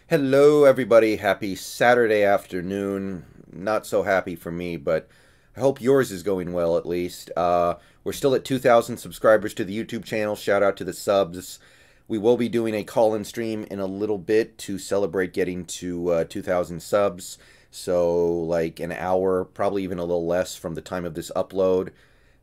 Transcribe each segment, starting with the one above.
Hello, everybody. Happy Saturday afternoon. Not so happy for me, but I hope yours is going well at least. We're still at 2,000 subscribers to the YouTube channel. Shout out to the subs. We will be doing a call-in stream in a little bit to celebrate getting to 2,000 subs. So, like an hour, probably even a little less from the time of this upload,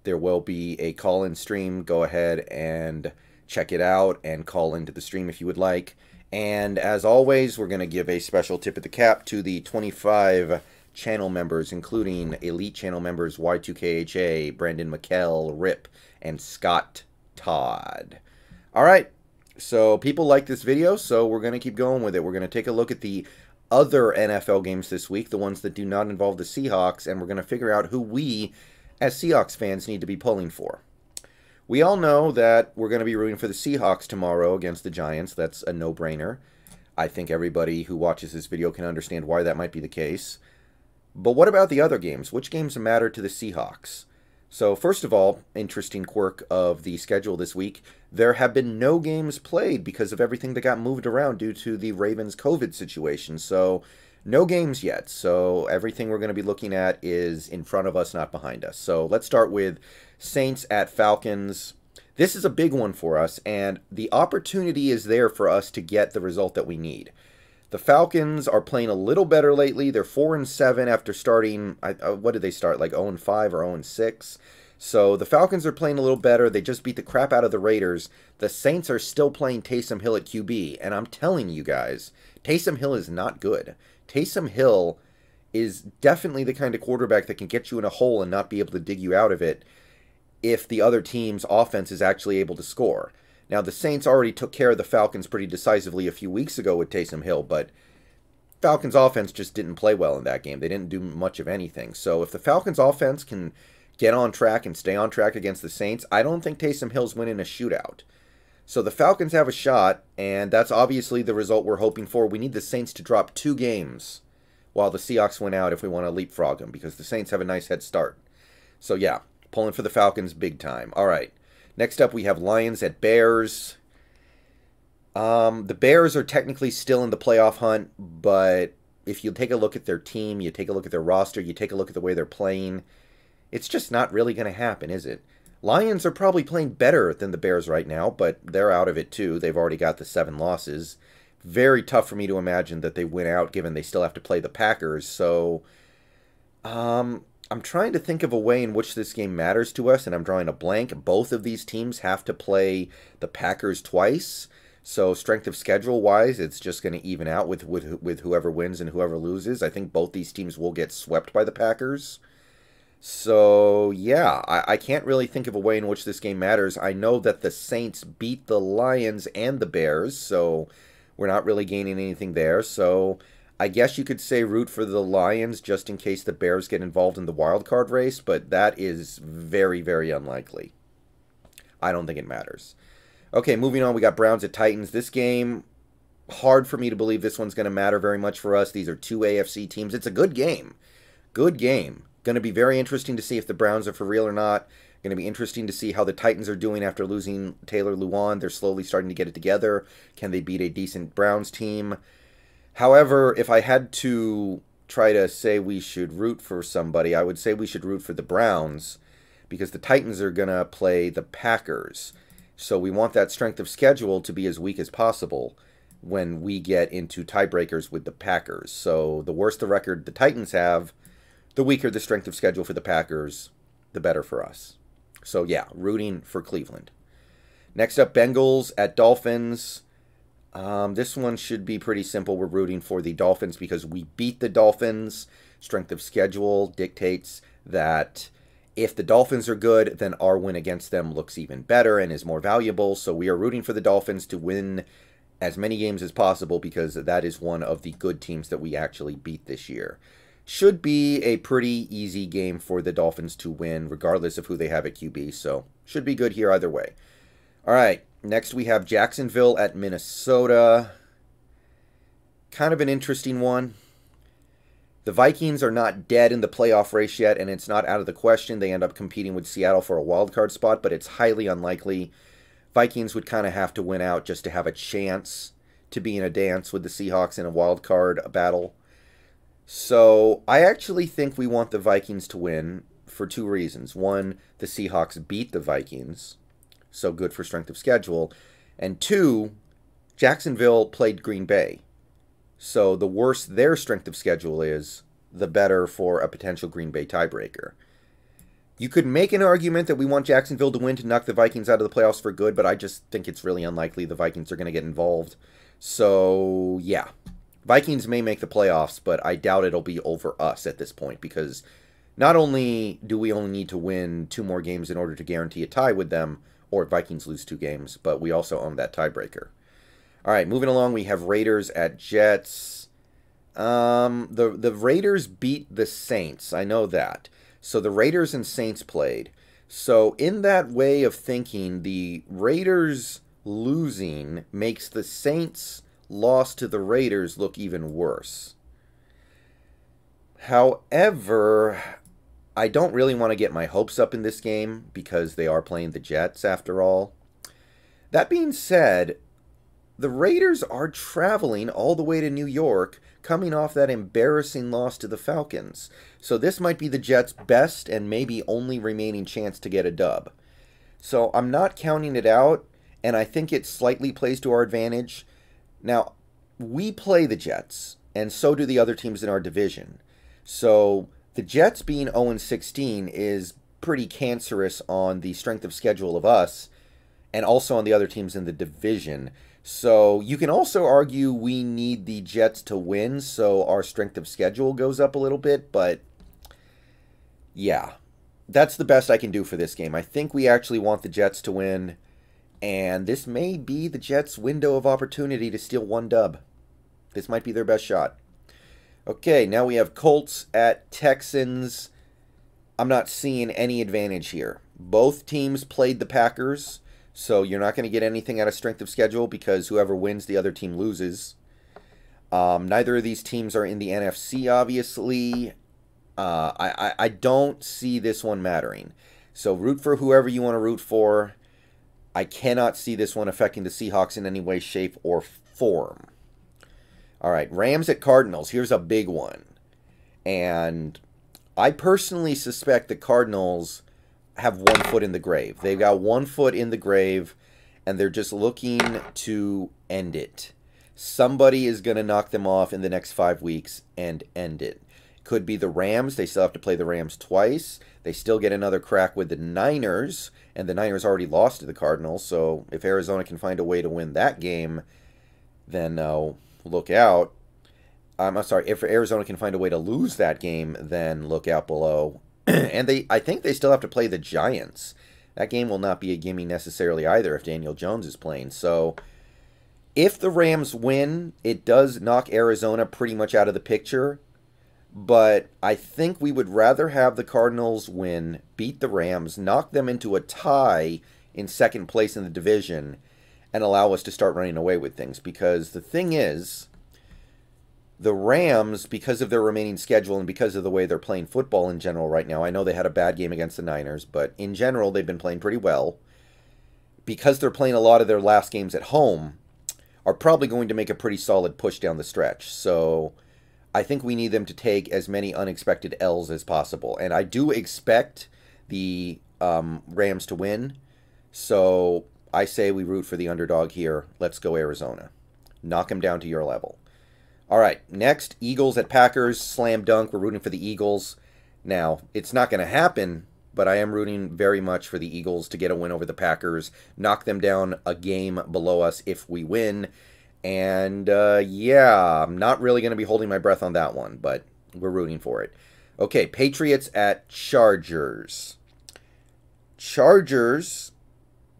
there will be a call-in stream. Go ahead and check it out and call into the stream if you would like. And as always, we're going to give a special tip of the cap to the 25 channel members, including elite channel members Y2KHA, Brandon, Mikel, Rip, and Scott Todd. All right, so people like this video, so we're going to keep going with it. We're going to take a look at the other NFL games this week, the ones that do not involve the Seahawks, and we're going to figure out who we, as Seahawks fans, need to be pulling for. We all know that we're going to be rooting for the Seahawks tomorrow against the Giants. That's a no-brainer. I think everybody who watches this video can understand why that might be the case. But what about the other games? Which games matter to the Seahawks? So first of all, interesting quirk of the schedule this week, there have been no games played because of everything that got moved around due to the Ravens' COVID situation. So no games yet. So everything we're going to be looking at is in front of us, not behind us. So let's start with Saints at Falcons. This is a big one for us, and the opportunity is there for us to get the result that we need. The Falcons are playing a little better lately. They're 4-7 after starting, what did they start, like 0-5 or 0-6? So the Falcons are playing a little better. They just beat the crap out of the Raiders. The Saints are still playing Taysom Hill at QB, and I'm telling you guys, Taysom Hill is not good. Taysom Hill is definitely the kind of quarterback that can get you in a hole and not be able to dig you out of it if the other team's offense is actually able to score. Now, the Saints already took care of the Falcons pretty decisively a few weeks ago with Taysom Hill, but Falcons' offense just didn't play well in that game. They didn't do much of anything. So if the Falcons' offense can get on track and stay on track against the Saints, I don't think Taysom Hill's winning a shootout. So the Falcons have a shot, and that's obviously the result we're hoping for. We need the Saints to drop 2 games while the Seahawks win out if we want to leapfrog them, because the Saints have a nice head start. So yeah, pulling for the Falcons big time. All right. Next up, we have Lions at Bears. The Bears are technically still in the playoff hunt, but if you take a look at their team, you take a look at their roster, you take a look at the way they're playing, it's just not really going to happen, is it? Lions are probably playing better than the Bears right now, but they're out of it too. They've already got the 7 losses. Very tough for me to imagine that they win out, given they still have to play the Packers. So, I'm trying to think of a way in which this game matters to us, and I'm drawing a blank. Both of these teams have to play the Packers twice, so strength of schedule-wise, it's just going to even out with whoever wins and whoever loses. I think both these teams will get swept by the Packers. So, yeah, I can't really think of a way in which this game matters. I know that the Saints beat the Lions and the Bears, so we're not really gaining anything there. So I guess you could say root for the Lions just in case the Bears get involved in the wild card race, but that is very, very unlikely. I don't think it matters. Okay, moving on, we got Browns at Titans. This game, hard for me to believe this one's going to matter very much for us. These are 2 AFC teams. It's a good game. Good game. Going to be very interesting to see if the Browns are for real or not. Going to be interesting to see how the Titans are doing after losing Taylor Lewan. They're slowly starting to get it together. Can they beat a decent Browns team? However, if I had to try to say we should root for somebody, I would say we should root for the Browns because the Titans are going to play the Packers. So we want that strength of schedule to be as weak as possible when we get into tiebreakers with the Packers. So the worse the record the Titans have, the weaker the strength of schedule for the Packers, the better for us. So yeah, rooting for Cleveland. Next up, Bengals at Dolphins. This one should be pretty simple. We're rooting for the Dolphins because we beat the Dolphins. Strength of schedule dictates that if the Dolphins are good, then our win against them looks even better and is more valuable. So we are rooting for the Dolphins to win as many games as possible because that is one of the good teams that we actually beat this year. Should be a pretty easy game for the Dolphins to win, regardless of who they have at QB. So should be good here either way. All right, next we have Jacksonville at Minnesota. Kind of an interesting one. The Vikings are not dead in the playoff race yet, and it's not out of the question. They end up competing with Seattle for a wildcard spot, but it's highly unlikely. Vikings would kind of have to win out just to have a chance to be in a dance with the Seahawks in a wild card battle. So I actually think we want the Vikings to win for two reasons. One, the Seahawks beat the Vikings, so good for strength of schedule. And two, Jacksonville played Green Bay. So the worse their strength of schedule is, the better for a potential Green Bay tiebreaker. You could make an argument that we want Jacksonville to win to knock the Vikings out of the playoffs for good, but I just think it's really unlikely the Vikings are going to get involved. So, yeah. Vikings may make the playoffs, but I doubt it'll be over us at this point, because not only do we only need to win 2 more games in order to guarantee a tie with them, or Vikings lose 2 games, but we also own that tiebreaker. All right, moving along, we have Raiders at Jets. The Raiders beat the Saints. I know that. So the Raiders and Saints played. So in that way of thinking, the Raiders losing makes the Saints loss to the Raiders look even worse. However, I don't really want to get my hopes up in this game because they are playing the Jets after all. That being said, the Raiders are traveling all the way to New York, coming off that embarrassing loss to the Falcons. So this might be the Jets' best and maybe only remaining chance to get a dub. So I'm not counting it out, and I think it slightly plays to our advantage. Now, we play the Jets, and so do the other teams in our division. So the Jets being 0-16 is pretty cancerous on the strength of schedule of us, and also on the other teams in the division. So you can also argue we need the Jets to win so our strength of schedule goes up a little bit, but yeah, that's the best I can do for this game. I think we actually want the Jets to win, and this may be the Jets' window of opportunity to steal 1 dub. This might be their best shot. Okay, now we have Colts at Texans. I'm not seeing any advantage here. Both teams played the Packers. So you're not going to get anything out of strength of schedule because whoever wins, the other team loses. Neither of these teams are in the NFC, obviously. I don't see this one mattering. So root for whoever you want to root for. I cannot see this one affecting the Seahawks in any way, shape, or form. All right, Rams at Cardinals. Here's a big one. And I personally suspect the Cardinals have 1 foot in the grave. They've got 1 foot in the grave, and they're just looking to end it. Somebody is going to knock them off in the next 5 weeks and end it. Could be the Rams. They still have to play the Rams twice. They still get another crack with the Niners, and the Niners already lost to the Cardinals, so if Arizona can find a way to win that game, then look out. I'm sorry, if Arizona can find a way to lose that game, then look out below. And I think they still have to play the Giants. That game will not be a gimme necessarily either if Daniel Jones is playing. So if the Rams win, it does knock Arizona pretty much out of the picture. But I think we would rather have the Cardinals win, beat the Rams, knock them into a tie in second place in the division, and allow us to start running away with things. Because the thing is, the Rams, because of their remaining schedule and because of the way they're playing football in general right now, I know they had a bad game against the Niners, but in general, they've been playing pretty well. Because they're playing a lot of their last games at home, are probably going to make a pretty solid push down the stretch. So I think we need them to take as many unexpected L's as possible. And I do expect the Rams to win. So I say we root for the underdog here. Let's go Arizona. Knock them down to your level. All right, next, Eagles at Packers, slam dunk. We're rooting for the Eagles. Now, it's not going to happen, but I am rooting very much for the Eagles to get a win over the Packers, knock them down a game below us if we win. And, yeah, I'm not really going to be holding my breath on that one, but we're rooting for it. Okay, Patriots at Chargers. Chargers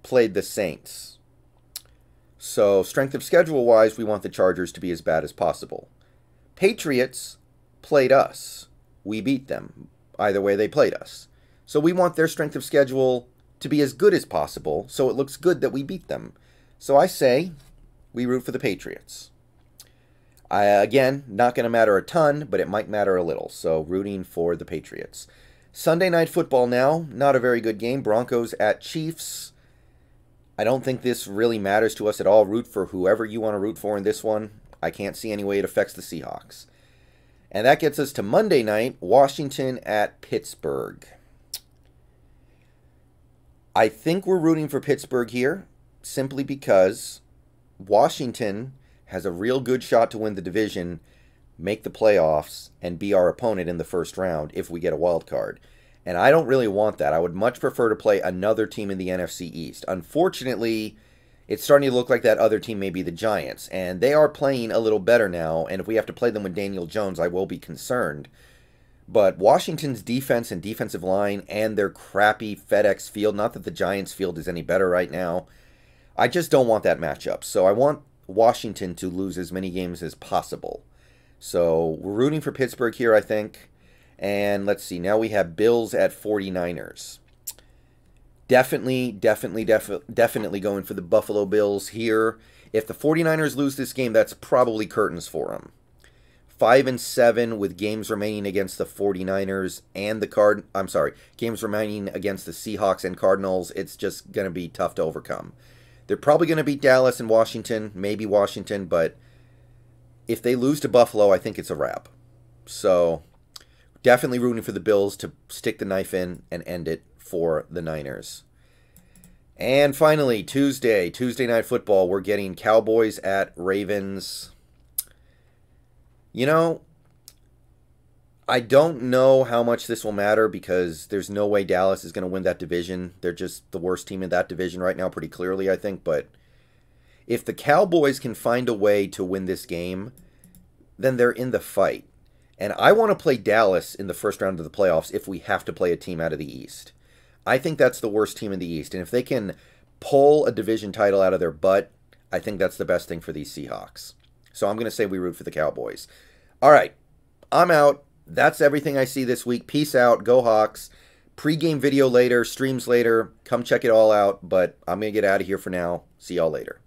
played the Saints. So, strength of schedule-wise, we want the Chargers to be as bad as possible. Patriots played us. We beat them. Either way, they played us. So, we want their strength of schedule to be as good as possible, so it looks good that we beat them. So, I say we root for the Patriots. Again, not going to matter a ton, but it might matter a little. So, rooting for the Patriots. Sunday Night Football now. Not a very good game. Broncos at Chiefs. I don't think this really matters to us at all. Root for whoever you want to root for in this one. I can't see any way it affects the Seahawks. And that gets us to Monday night, Washington at Pittsburgh. I think we're rooting for Pittsburgh here simply because Washington has a real good shot to win the division, make the playoffs, and be our opponent in the first round if we get a wild card. And I don't really want that. I would much prefer to play another team in the NFC East. Unfortunately, it's starting to look like that other team may be the Giants. And they are playing a little better now. And if we have to play them with Daniel Jones, I will be concerned. But Washington's defense and defensive line and their crappy FedEx field, not that the Giants field is any better right now, I just don't want that matchup. So I want Washington to lose as many games as possible. So we're rooting for Pittsburgh here, I think. And let's see, now we have Bills at 49ers. Definitely going for the Buffalo Bills here. If the 49ers lose this game, that's probably curtains for them. 5-7 with games remaining against the 49ers and the games remaining against the Seahawks and Cardinals. It's just going to be tough to overcome. They're probably going to beat Dallas and Washington, maybe Washington, but if they lose to Buffalo, I think it's a wrap. So definitely rooting for the Bills to stick the knife in and end it for the Niners. And finally, Tuesday Night Football, we're getting Cowboys at Ravens. You know, I don't know how much this will matter because there's no way Dallas is going to win that division. They're just the worst team in that division right now pretty clearly, I think. But if the Cowboys can find a way to win this game, then they're in the fight. And I want to play Dallas in the first round of the playoffs if we have to play a team out of the East. I think that's the worst team in the East. And if they can pull a division title out of their butt, I think that's the best thing for these Seahawks. So I'm going to say we root for the Cowboys. All right, I'm out. That's everything I see this week. Peace out. Go Hawks. Pre-game video later, streams later. Come check it all out. But I'm going to get out of here for now. See y'all later.